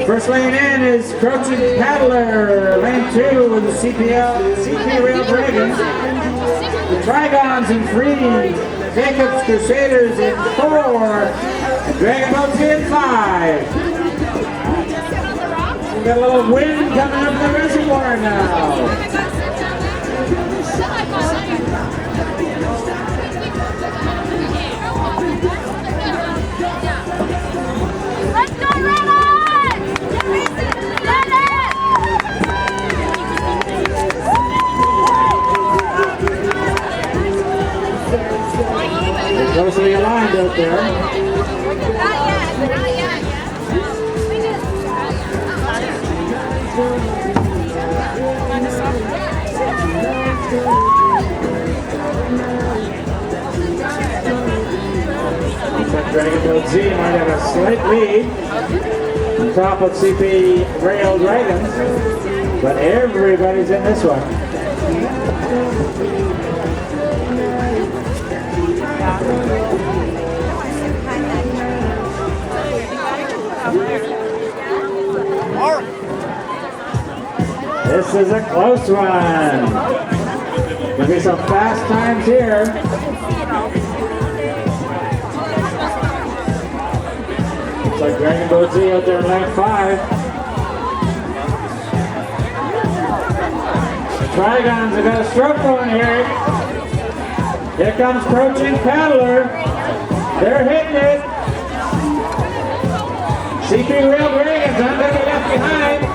First lane in is Crouching Paddler. Lane 2 with the CP Rail Dragons. The Trigons in 3. Jacobs Crusaders in 4. And Dragonboat in 5. We've got a little wind coming up the reservoir now. They're closely aligned out there. Not yet, not yet. Dragonboat Z might have a slight lead on top of CP Rail Dragons, but everybody's in this one. This is a close one. Gonna be some fast times here. Looks like Dragonboat Z out there in lane 5. The Trigons have got a stroke going here. Here comes Crouching Paddler. They're hitting it. CP Rail Dragons not going to be left behind.